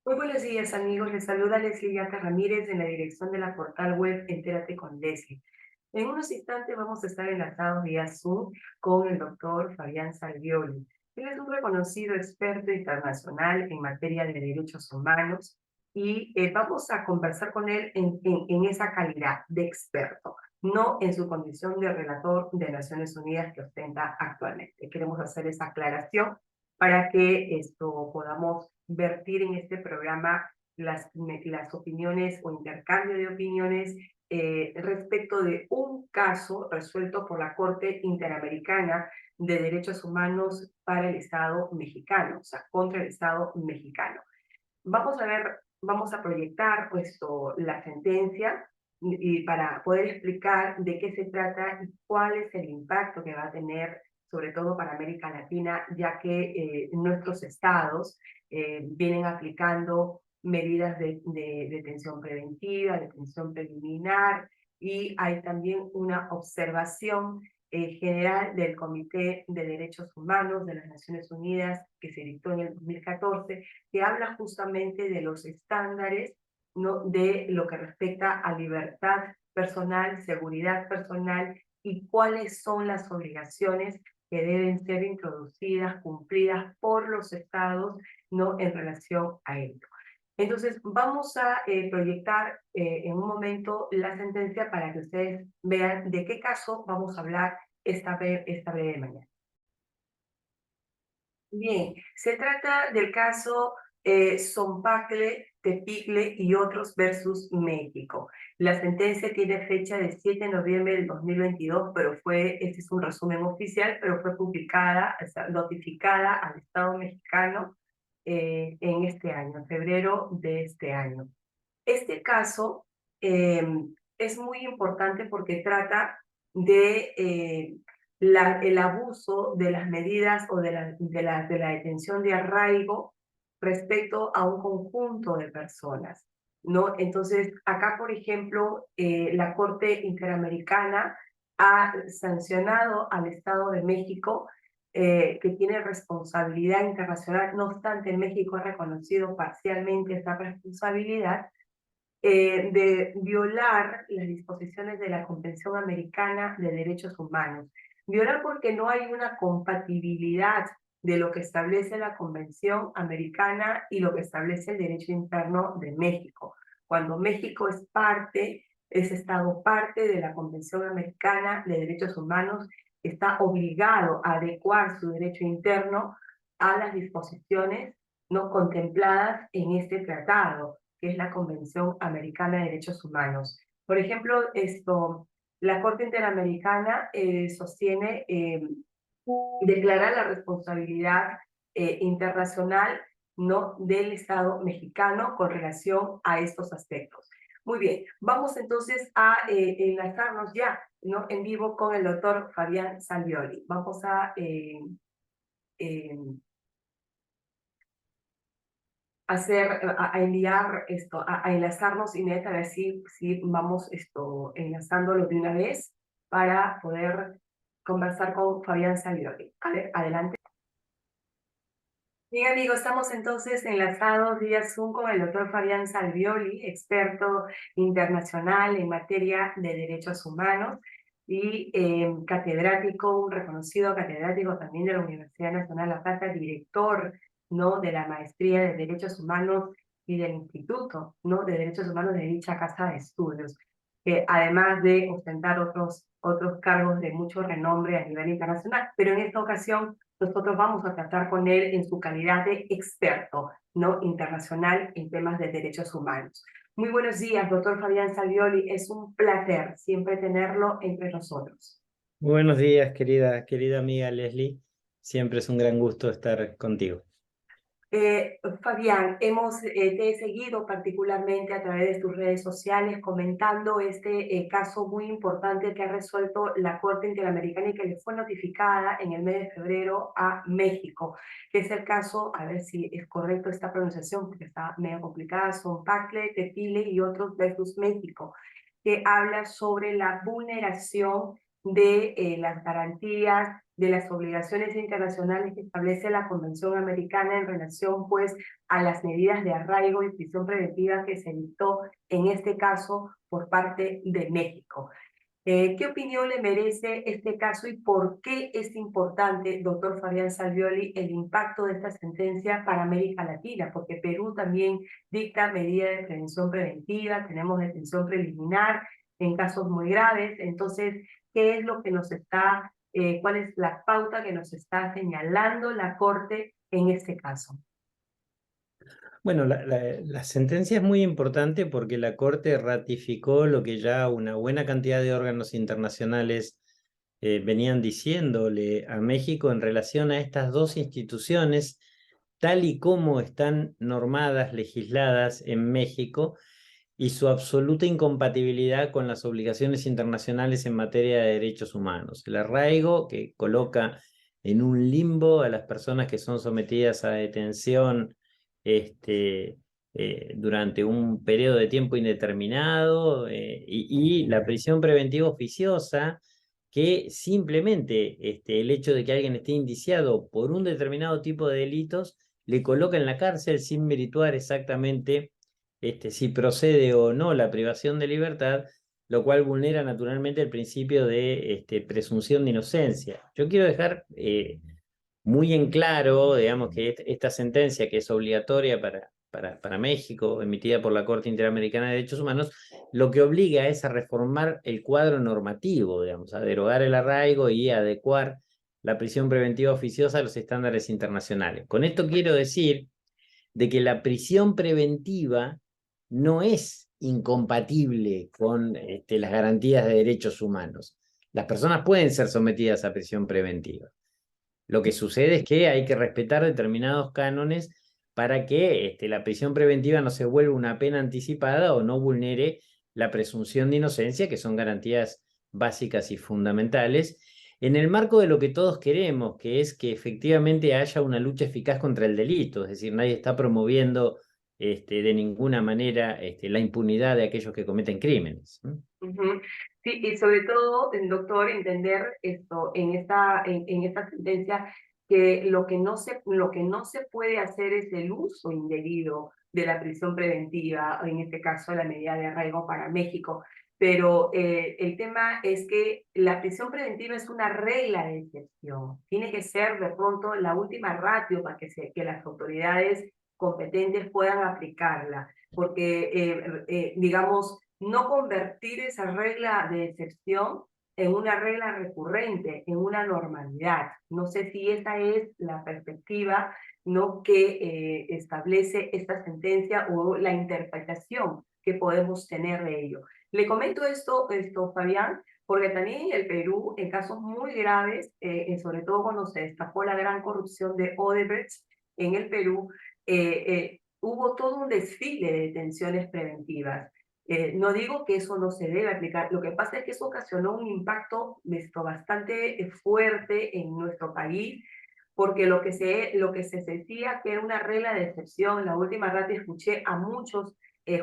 Muy buenos días, amigos. Les saluda Leslie Yata Ramírez en la dirección de la portal web Entérate con Leslie. En unos instantes vamos a estar enlazados vía Zoom con el doctor Fabián Salvioli. Él es un reconocido experto internacional en materia de derechos humanos y vamos a conversar con él en esa calidad de experto, no en su condición de relator de Naciones Unidas que ostenta actualmente. Queremos hacer esa aclaración para que esto podamos vertir en este programa las opiniones o intercambio de opiniones respecto de un caso resuelto por la Corte Interamericana de Derechos Humanos para el Estado mexicano, o sea, contra el Estado mexicano. Vamos a ver, vamos a proyectar la sentencia y para poder explicar de qué se trata y cuál es el impacto que va a tener, sobre todo para América Latina, ya que nuestros estados vienen aplicando medidas de detención preventiva, detención preliminar, y hay también una observación general del Comité de Derechos Humanos de las Naciones Unidas que se dictó en el 2014, que habla justamente de los estándares, ¿no?, de lo que respecta a libertad personal, seguridad personal y cuáles son las obligaciones que deben ser introducidas, cumplidas por los estados, ¿no?, en relación a ello. Entonces, vamos a proyectar en un momento la sentencia para que ustedes vean de qué caso vamos a hablar esta breve mañana. Bien, se trata del caso Zompacle, Tepicle y otros versus México. La sentencia tiene fecha de 7 de noviembre del 2022, pero este es un resumen oficial, pero fue publicada, o sea, notificada al Estado mexicano en este año, en febrero de este año. Este caso eh, es muy importante porque trata de el abuso de las medidas o de la detención de arraigo respecto a un conjunto de personas, ¿no? Entonces, acá, por ejemplo, la Corte Interamericana ha sancionado al Estado de México, que tiene responsabilidad internacional. No obstante, México ha reconocido parcialmente esta responsabilidad de violar las disposiciones de la Convención Americana de Derechos Humanos. Violar porque no hay una compatibilidad de lo que establece la Convención Americana y lo que establece el derecho interno de México. Cuando México es Estado parte de la Convención Americana de Derechos Humanos, está obligado a adecuar su derecho interno a las disposiciones no contempladas en este tratado, que es la Convención Americana de Derechos Humanos. Por ejemplo, la Corte Interamericana sostiene declarar la responsabilidad internacional, ¿no?, del Estado mexicano con relación a estos aspectos. Muy bien, vamos entonces a enlazarnos ya, ¿no?, en vivo con el doctor Fabián Salvioli. Vamos a eh, a enviar a enlazarnos inmediatamente, si vamos enlazándolo de una vez para poder conversar con Fabián Salvioli. A ver, adelante. Bien, amigos, estamos entonces enlazados vía Zoom con el doctor Fabián Salvioli, experto internacional en materia de derechos humanos y catedrático, un reconocido catedrático también de la Universidad Nacional La Plata, director, ¿no?, de la Maestría de Derechos Humanos y del Instituto, ¿no?, de Derechos Humanos de dicha casa de estudios, que además de ostentar otros cargos de mucho renombre a nivel internacional. Pero en esta ocasión nosotros vamos a tratar con él en su calidad de experto, ¿no?, internacional en temas de derechos humanos. Muy buenos días, doctor Fabián Salvioli. Es un placer siempre tenerlo entre nosotros. Buenos días, querida amiga Leslie. Siempre es un gran gusto estar contigo. Fabián, te he seguido particularmente a través de tus redes sociales comentando este caso muy importante que ha resuelto la Corte Interamericana y que le fue notificada en el mes de febrero a México, que es el caso, a ver si es correcto esta pronunciación porque está medio complicada, Zompacle, Tepile y otros versus México, que habla sobre la vulneración de las garantías de las obligaciones internacionales que establece la Convención Americana en relación, pues, a las medidas de arraigo y prisión preventiva que se dictó en este caso por parte de México. ¿Qué opinión le merece este caso y por qué es importante, doctor Fabián Salvioli, el impacto de esta sentencia para América Latina? Porque Perú también dicta medidas de prevención preventiva, tenemos detención preliminar en casos muy graves. Entonces, ¿qué es lo que nos está, cuál es la pauta que nos está señalando la Corte en este caso? Bueno, la sentencia es muy importante porque la Corte ratificó lo que ya una buena cantidad de órganos internacionales venían diciéndole a México en relación a estas dos instituciones, tal y como están normadas, legisladas en México, y su absoluta incompatibilidad con las obligaciones internacionales en materia de derechos humanos. El arraigo que coloca en un limbo a las personas que son sometidas a detención durante un periodo de tiempo indeterminado, y la prisión preventiva oficiosa, que simplemente el hecho de que alguien esté indiciado por un determinado tipo de delitos le coloca en la cárcel sin merituar exactamente si procede o no la privación de libertad, lo cual vulnera naturalmente el principio de presunción de inocencia. Yo quiero dejar muy en claro, digamos, que esta sentencia, que es obligatoria para México, emitida por la Corte Interamericana de Derechos Humanos, lo que obliga es a reformar el cuadro normativo, digamos, a derogar el arraigo y a adecuar la prisión preventiva oficiosa a los estándares internacionales. Con esto quiero decir de que la prisión preventiva no es incompatible con las garantías de derechos humanos. Las personas pueden ser sometidas a prisión preventiva. Lo que sucede es que hay que respetar determinados cánones para que la prisión preventiva no se vuelva una pena anticipada o no vulnere la presunción de inocencia, que son garantías básicas y fundamentales, en el marco de lo que todos queremos, que es que efectivamente haya una lucha eficaz contra el delito. Es decir, nadie está promoviendo de ninguna manera la impunidad de aquellos que cometen crímenes. Ujú. Sí, y sobre todo, doctor, entender esto en esta sentencia, que lo que no se puede hacer es el uso indebido de la prisión preventiva, en este caso la medida de arraigo para México. Pero el tema es que la prisión preventiva es una regla de excepción. Tiene que ser de pronto la última ratio para que las autoridades competentes puedan aplicarla. Porque, digamos, no convertir esa regla de excepción en una regla recurrente, en una normalidad. No sé si esa es la perspectiva, ¿no?, que establece esta sentencia o la interpretación que podemos tener de ello. Le comento esto, Fabián, porque también en el Perú, en casos muy graves, sobre todo cuando se destapó la gran corrupción de Odebrecht en el Perú, hubo todo un desfile de detenciones preventivas. No digo que eso no se debe aplicar, lo que pasa es que eso ocasionó un impacto bastante fuerte en nuestro país, porque lo que se decía que era una regla de excepción. La última vez escuché a muchos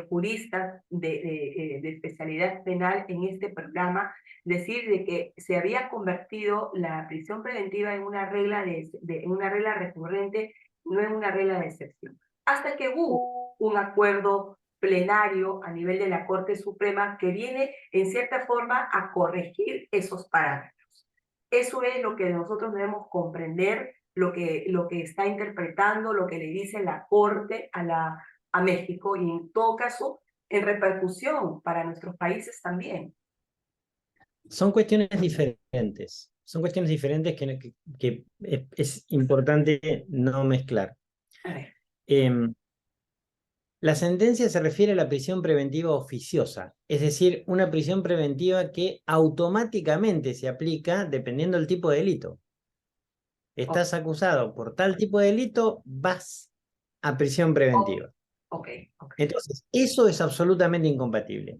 juristas de especialidad penal en este programa decir de que se había convertido la prisión preventiva en una regla, una regla recurrente, no en una regla de excepción. Hasta que hubo un acuerdo plenario a nivel de la Corte Suprema que viene en cierta forma a corregir esos parámetros. Eso es lo que nosotros debemos comprender, lo que está interpretando, lo que le dice la Corte a México, y en todo caso en repercusión para nuestros países también. Son cuestiones diferentes. Son cuestiones diferentes que es importante no mezclar. A ver. La sentencia se refiere a la prisión preventiva oficiosa, es decir, una prisión preventiva que automáticamente se aplica dependiendo del tipo de delito. Estás acusado por tal tipo de delito, vas a prisión preventiva. Okay. Entonces, eso es absolutamente incompatible.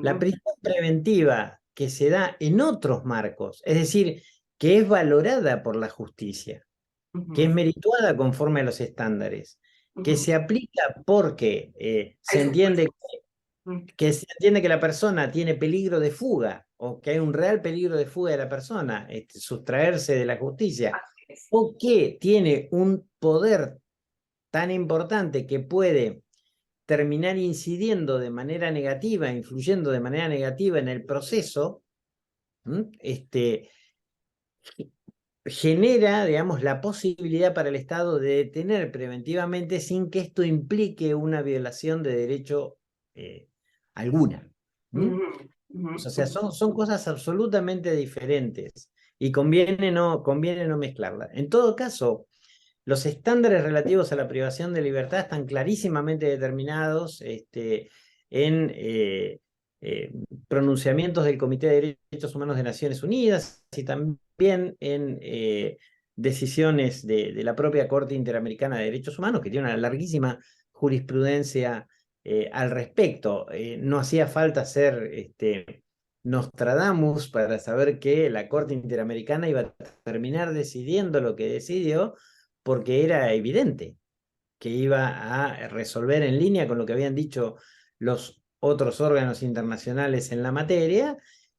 La prisión preventiva que se da en otros marcos, es decir, que es valorada por la justicia, que es merituada conforme a los estándares, que se aplica porque se entiende que la persona tiene peligro de fuga o que hay un real peligro de fuga de la persona, sustraerse de la justicia, Así es. o que tiene un poder tan importante que puede terminar incidiendo de manera negativa, influyendo de manera negativa en el proceso, genera, digamos, la posibilidad para el Estado de detener preventivamente sin que esto implique una violación de derecho alguna. O sea, son cosas absolutamente diferentes y conviene no mezclarlas. En todo caso, los estándares relativos a la privación de libertad están clarísimamente determinados en pronunciamientos del Comité de Derechos Humanos de Naciones Unidas y también en decisiones de la propia Corte Interamericana de Derechos Humanos, que tiene una larguísima jurisprudencia al respecto. No hacía falta ser Nostradamus para saber que la Corte Interamericana iba a terminar decidiendo lo que decidió, porque era evidente que iba a resolver en línea con lo que habían dicho los otros órganos internacionales en la materia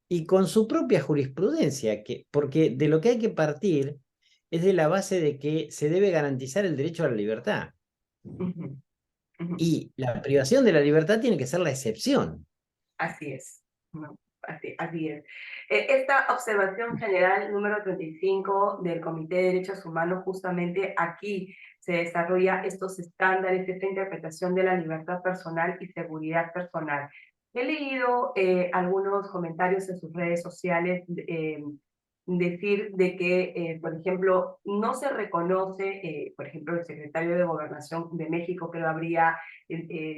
y con su propia jurisprudencia, porque de lo que hay que partir es de la base de que se debe garantizar el derecho a la libertad. Y la privación de la libertad tiene que ser la excepción. Así es. Así es. Esta observación general número 35 del Comité de Derechos Humanos, justamente aquí se desarrolla estos estándares, esta interpretación de la libertad personal y seguridad personal. He leído algunos comentarios en sus redes sociales decir de que, por ejemplo, no se reconoce, por ejemplo, el secretario de Gobernación de México que lo habría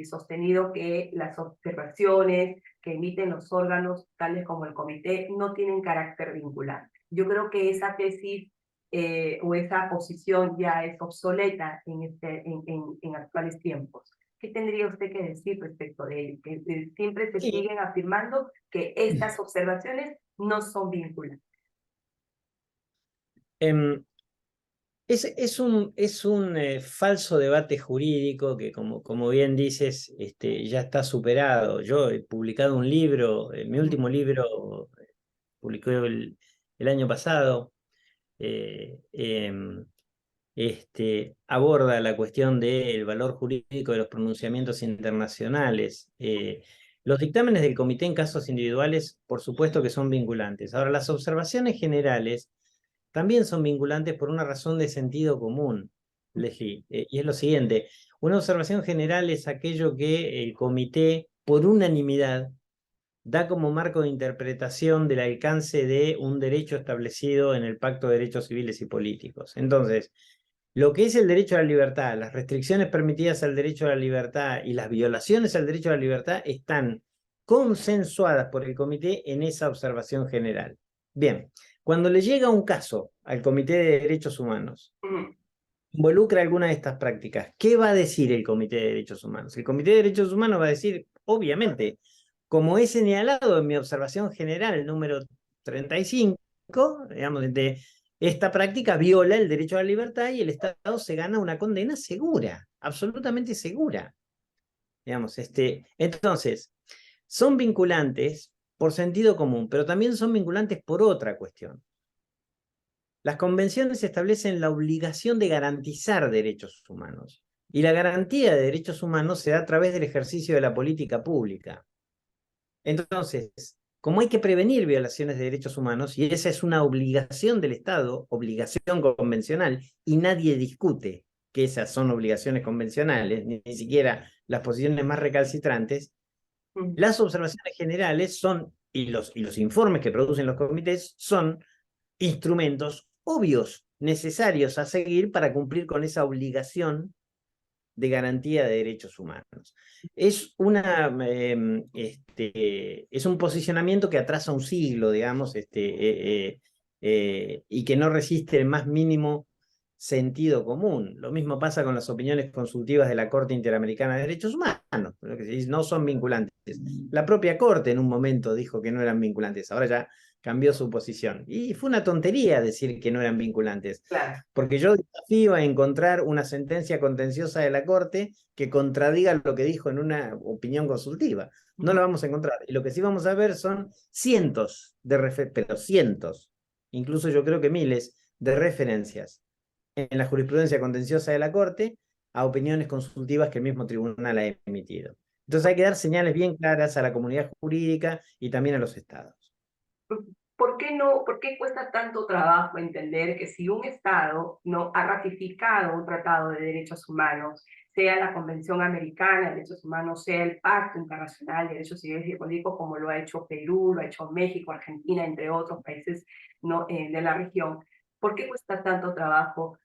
sostenido que las observaciones que emiten los órganos, tales como el comité, no tienen carácter vinculante. Yo creo que esa tesis o esa posición ya es obsoleta en actuales tiempos. ¿Qué tendría usted que decir respecto de él? Que siempre se siguen afirmando que estas observaciones no son vinculantes. Es un falso debate jurídico que, como bien dices, ya está superado. Yo he publicado un libro, mi último libro publicó el año pasado, aborda la cuestión del valor jurídico de los pronunciamientos internacionales. Los dictámenes del comité en casos individuales, por supuesto que son vinculantes. Ahora, las observaciones generales también son vinculantes por una razón de sentido común, Leslie, y es lo siguiente: una observación general es aquello que el comité, por unanimidad, da como marco de interpretación del alcance de un derecho establecido en el Pacto de Derechos Civiles y Políticos. Entonces, lo que es el derecho a la libertad, las restricciones permitidas al derecho a la libertad y las violaciones al derecho a la libertad están consensuadas por el comité en esa observación general. Bien, cuando le llega un caso al Comité de Derechos Humanos, involucra alguna de estas prácticas, ¿qué va a decir el Comité de Derechos Humanos? El Comité de Derechos Humanos va a decir, obviamente, como he señalado en mi observación general número 35, digamos, esta práctica viola el derecho a la libertad y el Estado se gana una condena segura, absolutamente segura. Digamos, entonces, son vinculantes por sentido común, pero también son vinculantes por otra cuestión. Las convenciones establecen la obligación de garantizar derechos humanos, y la garantía de derechos humanos se da a través del ejercicio de la política pública. Entonces, como hay que prevenir violaciones de derechos humanos, y esa es una obligación del Estado, obligación convencional, y nadie discute que esas son obligaciones convencionales, ni siquiera las posiciones más recalcitrantes, las observaciones generales son, y los informes que producen los comités, son instrumentos obvios, necesarios a seguir para cumplir con esa obligación de garantía de derechos humanos. Es un posicionamiento que atrasa un siglo, digamos, y que no resiste el más mínimo sentido común. Lo mismo pasa con las opiniones consultivas de la Corte Interamericana de Derechos Humanos, lo que se dice, no son vinculantes. La propia Corte en un momento dijo que no eran vinculantes, ahora ya cambió su posición. Y fue una tontería decir que no eran vinculantes, Claro. porque yo desafío a encontrar una sentencia contenciosa de la Corte que contradiga lo que dijo en una opinión consultiva. No la vamos a encontrar. Y lo que sí vamos a ver son cientos pero cientos, incluso yo creo que miles de referencias en la jurisprudencia contenciosa de la Corte a opiniones consultivas que el mismo tribunal ha emitido. Entonces hay que dar señales bien claras a la comunidad jurídica y también a los estados. ¿Por qué no, por qué cuesta tanto trabajo entender que si un Estado no ha ratificado un tratado de derechos humanos, sea la Convención Americana de Derechos Humanos, sea el Pacto Internacional de Derechos Civiles y Políticos, como lo ha hecho Perú, lo ha hecho México, Argentina, entre otros países no, de la región, ¿por qué cuesta tanto trabajo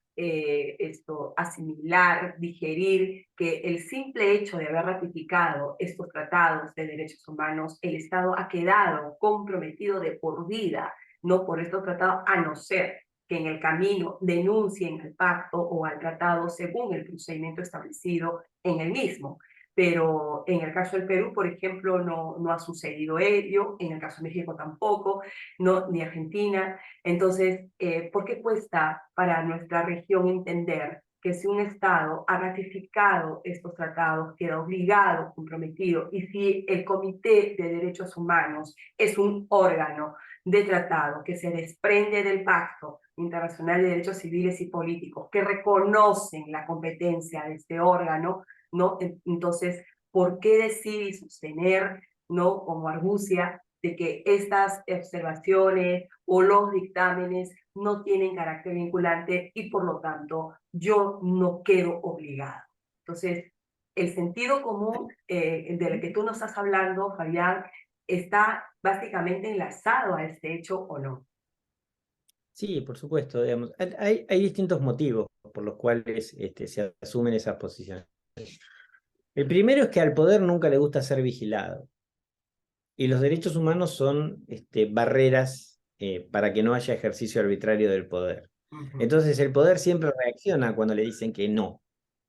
asimilar, digerir que el simple hecho de haber ratificado estos tratados de derechos humanos, el Estado ha quedado comprometido de por vida, no por estos tratados, a no ser que en el camino denuncien el pacto o al tratado según el procedimiento establecido en el mismo? Pero en el caso del Perú, por ejemplo, no ha sucedido ello, en el caso de México tampoco, no, ni Argentina. Entonces, ¿por qué cuesta para nuestra región entender que si un Estado ha ratificado estos tratados, queda obligado, comprometido, y si el Comité de Derechos Humanos es un órgano de tratado que se desprende del Pacto Internacional de Derechos Civiles y Políticos, que reconocen la competencia de este órgano, ¿no? Entonces, ¿por qué decir y sostener, ¿no?, como argucia de que estas observaciones o los dictámenes no tienen carácter vinculante y por lo tanto yo no quedo obligado? Entonces, el sentido común del que tú nos estás hablando, Fabián, está básicamente enlazado a este hecho o no. Sí, por supuesto, digamos, hay distintos motivos por los cuales se asumen esas posiciones. El primero es que al poder nunca le gusta ser vigilado. Y los derechos humanos son barreras para que no haya ejercicio arbitrario del poder. Entonces el poder siempre reacciona cuando le dicen que no.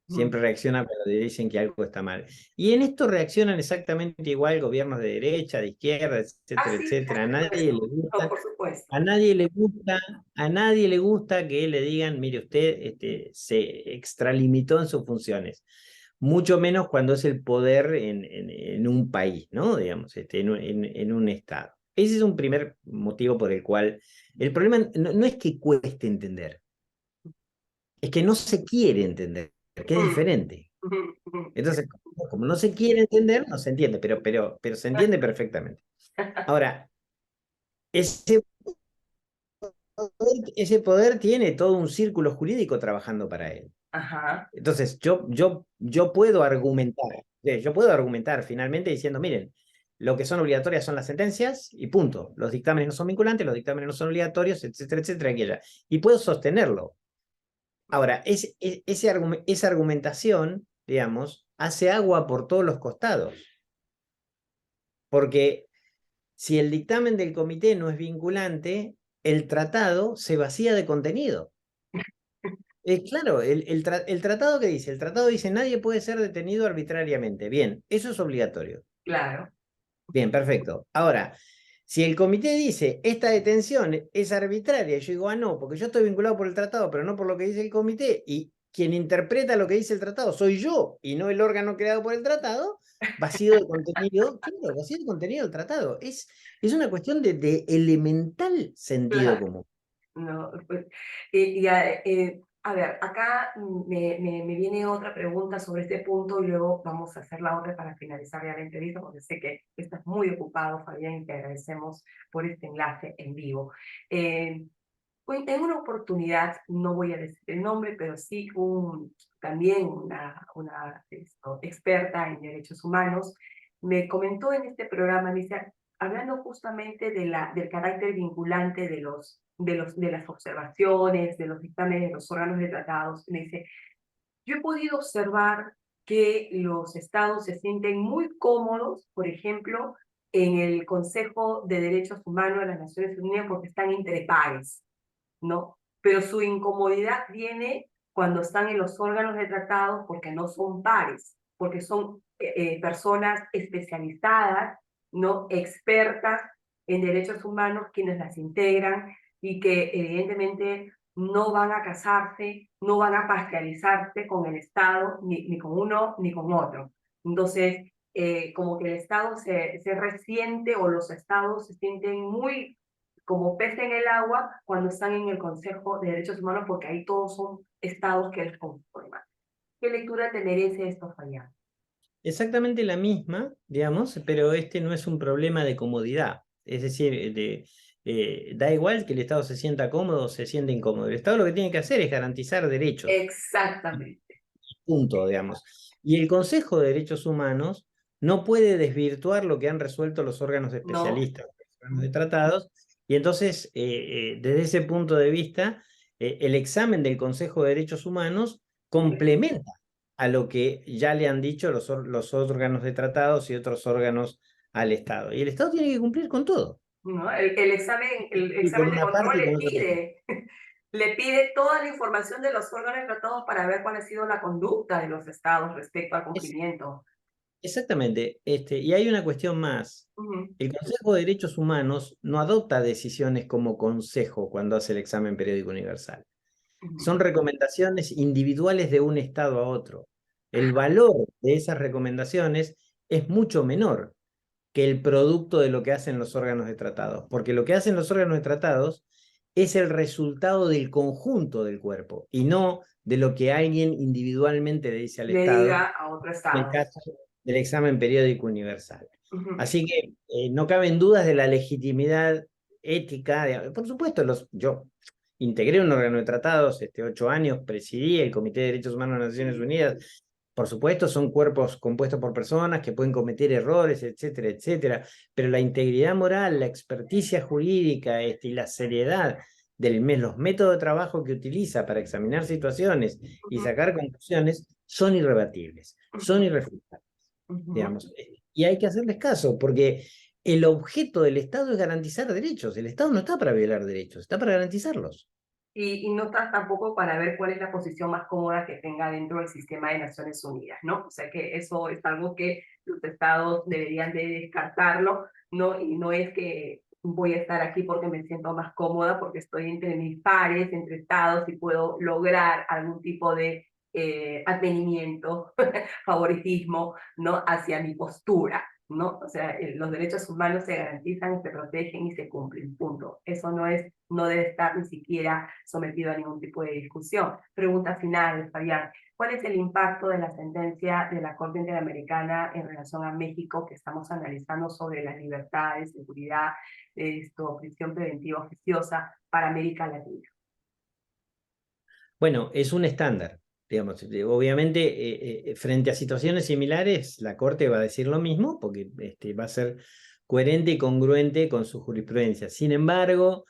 Siempre reacciona cuando le dicen que algo está mal. Y en esto reaccionan exactamente igual gobiernos de derecha, de izquierda, etcétera, Así, etcétera. A por nadie le supuesto. No, gusta, por supuesto. a nadie le gusta, a nadie le gusta que le digan, mire, usted se extralimitó en sus funciones. Mucho menos cuando es el poder en un país, ¿no? Digamos, en un estado. Ese es un primer motivo por el cual el problema no es que cueste entender, es que no se quiere entender, que es diferente. Entonces, como no se quiere entender, no se entiende, pero se entiende perfectamente. Ahora, ese ese poder tiene todo un círculo jurídico trabajando para él. Ajá, Entonces, yo puedo argumentar, yo puedo argumentar finalmente diciendo, miren, lo que son obligatorias son las sentencias y punto. Los dictámenes no son vinculantes, los dictámenes no son obligatorios, etcétera, etcétera, aquella. Y puedo sostenerlo. Ahora, esa argumentación, digamos, hace agua por todos los costados. Porque si el dictamen del comité no es vinculante, el tratado se vacía de contenido. Claro, el tratado que dice, el tratado dice nadie puede ser detenido arbitrariamente. Bien, eso es obligatorio. claro. Bien, perfecto. Ahora, si el comité dice esta detención es arbitraria, y yo digo, ah, no, porque yo estoy vinculado por el tratado, pero no por lo que dice el comité, y quien interpreta lo que dice el tratado soy yo y no el órgano creado por el tratado, vacío de contenido, claro, vacío de contenido del tratado. Es una cuestión de elemental sentido Claro. común. No, pues, a ver, acá me viene otra pregunta sobre este punto y luego vamos a hacer la otra para finalizar ya la entrevista, porque sé que estás muy ocupado, Fabián, y te agradecemos por este enlace en vivo. En una oportunidad, no voy a decir el nombre, pero sí también una experta en derechos humanos me comentó en este programa, me dice, hablando justamente del carácter vinculante de las observaciones, de los dictámenes de los órganos de tratados, me dice, yo he podido observar que los estados se sienten muy cómodos, por ejemplo, en el Consejo de Derechos Humanos de las Naciones Unidas porque están entre pares, ¿no? pero su incomodidad viene cuando están en los órganos de tratados porque no son pares, porque son personas especializadas, ¿no? Expertas en derechos humanos quienes las integran y que evidentemente no van a casarse, no van a parcializarse con el Estado, ni con uno ni con otro. Entonces, como que el Estado se resiente o los Estados se sienten muy como pez en el agua cuando están en el Consejo de Derechos Humanos porque ahí todos son Estados que les conforman. ¿Qué lectura te merece esto, Fabián? Exactamente la misma, digamos, pero este no es un problema de comodidad. Es decir, da igual que el Estado se sienta cómodo o se sienta incómodo. El Estado lo que tiene que hacer es garantizar derechos. Exactamente. Punto, digamos. Y el Consejo de Derechos Humanos no puede desvirtuar lo que han resuelto los órganos No. especialistas, los órganos de tratados, y entonces, desde ese punto de vista, el examen del Consejo de Derechos Humanos complementa a lo que ya le han dicho los órganos de tratados y otros órganos al Estado. Y el Estado tiene que cumplir con todo. ¿No? El Y con examen de una control parte y con le otra parte. pide, le pide toda la información de los órganos tratados para ver cuál ha sido la conducta de los estados respecto al Es, cumplimiento. exactamente. Y hay una cuestión más. Ujú, El Consejo de Derechos Humanos no adopta decisiones como consejo cuando hace el examen periódico universal. ujú. Son recomendaciones individuales de un Estado a otro. El valor de esas recomendaciones es mucho menor que el producto de lo que hacen los órganos de tratados, porque lo que hacen los órganos de tratados es el resultado del conjunto del cuerpo y no de lo que alguien individualmente le dice al Le Estado, diga a otro en el estado. caso del examen periódico universal. Ujú, Así que no caben dudas de la legitimidad ética. Por supuesto, yo integré un órgano de tratados, 8 años, presidí el Comité de Derechos Humanos de las Naciones Unidas. Por supuesto, son cuerpos compuestos por personas que pueden cometer errores, etcétera, etcétera. Pero la integridad moral, la experticia jurídica y la seriedad los métodos de trabajo que utiliza para examinar situaciones y ujú, sacar conclusiones son irrebatibles, son ujú, irrefutables, ujú. digamos. Y hay que hacerles caso, porque el objeto del Estado es garantizar derechos. El Estado no está para violar derechos, está para garantizarlos. Y no estás tampoco para ver cuál es la posición más cómoda que tenga dentro del sistema de Naciones Unidas, ¿no? O sea que eso es algo que los estados deberían de descartarlo, ¿no? Y no es que voy a estar aquí porque me siento más cómoda, porque estoy entre mis pares, entre estados y puedo lograr algún tipo de advenimiento, favoritismo, ¿no? Hacia mi postura. ¿No? O sea, los derechos humanos se garantizan, se protegen y se cumplen, punto. Eso no debe estar ni siquiera sometido a ningún tipo de discusión. Pregunta final, Fabián. ¿Cuál es el impacto de la sentencia de la Corte Interamericana en relación a México que estamos analizando sobre las libertades, seguridad, prisión preventiva oficiosa para América Latina? Bueno, es un estándar, digamos. Obviamente, frente a situaciones similares, la Corte va a decir lo mismo, porque va a ser coherente y congruente con su jurisprudencia. Sin embargo,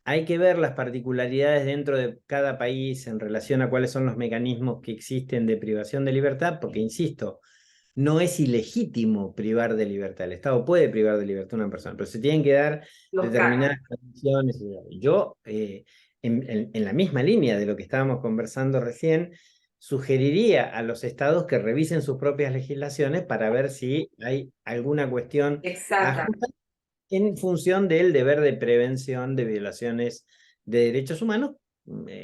hay que ver las particularidades dentro de cada país en relación a cuáles son los mecanismos que existen de privación de libertad, porque, insisto, no es ilegítimo privar de libertad. El Estado puede privar de libertad a una persona, pero se tienen que dar Los casos. determinadas condiciones. Yo, en la misma línea de lo que estábamos conversando recién, sugeriría a los estados que revisen sus propias legislaciones para ver si hay alguna cuestión Exactamente. ajusta en función del deber de prevención de violaciones de derechos humanos,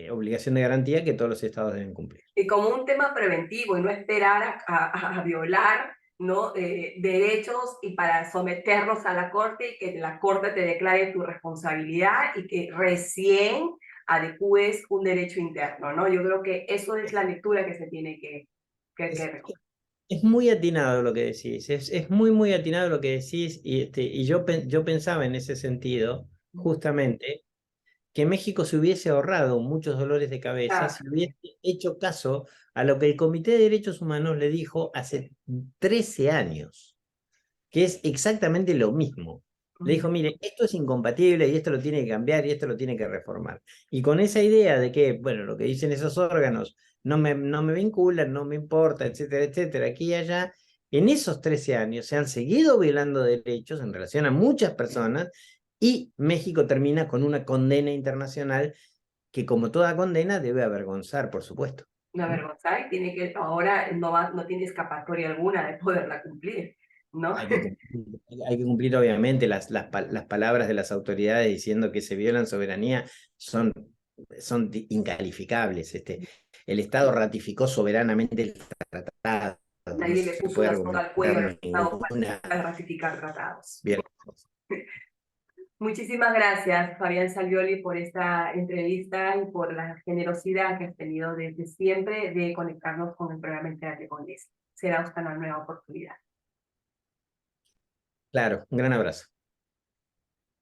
obligación de garantía que todos los estados deben cumplir. Y como un tema preventivo y no esperar a violar, ¿no? Derechos y para someterlos a la Corte y que la Corte te declare tu responsabilidad y que recién adecúes un derecho interno, ¿no? Yo creo que eso es la lectura que se tiene que Es, recoger. es muy atinado lo que decís, es muy, muy atinado lo que decís, y yo pensaba en ese sentido, justamente, que México se hubiese ahorrado muchos dolores de cabeza Ah, si hubiese hecho caso a lo que el Comité de Derechos Humanos le dijo hace 13 años, que es exactamente lo mismo. Le dijo, mire, esto es incompatible y esto lo tiene que cambiar y esto lo tiene que reformar. Y con esa idea de que, bueno, lo que dicen esos órganos no me vinculan, no me importa, etcétera, etcétera, aquí y allá, en esos 13 años se han seguido violando derechos en relación a muchas personas y México termina con una condena internacional que como toda condena debe avergonzar, por supuesto. Una vergüenza y tiene que, ahora no tiene escapatoria alguna de poderla cumplir, ¿no? Hay que cumplir obviamente las palabras de las autoridades diciendo que se violan soberanía son incalificables. El Estado ratificó soberanamente el tratado, no Nadie le se puso puede una soga al cuello al argumentar Estado ninguna para ratificar tratados. violación. Muchísimas gracias, Fabián Salvioli, por esta entrevista y por la generosidad que has tenido desde siempre de conectarnos con el programa Entérate con Leslie. Será hasta una nueva oportunidad. Claro, un gran abrazo.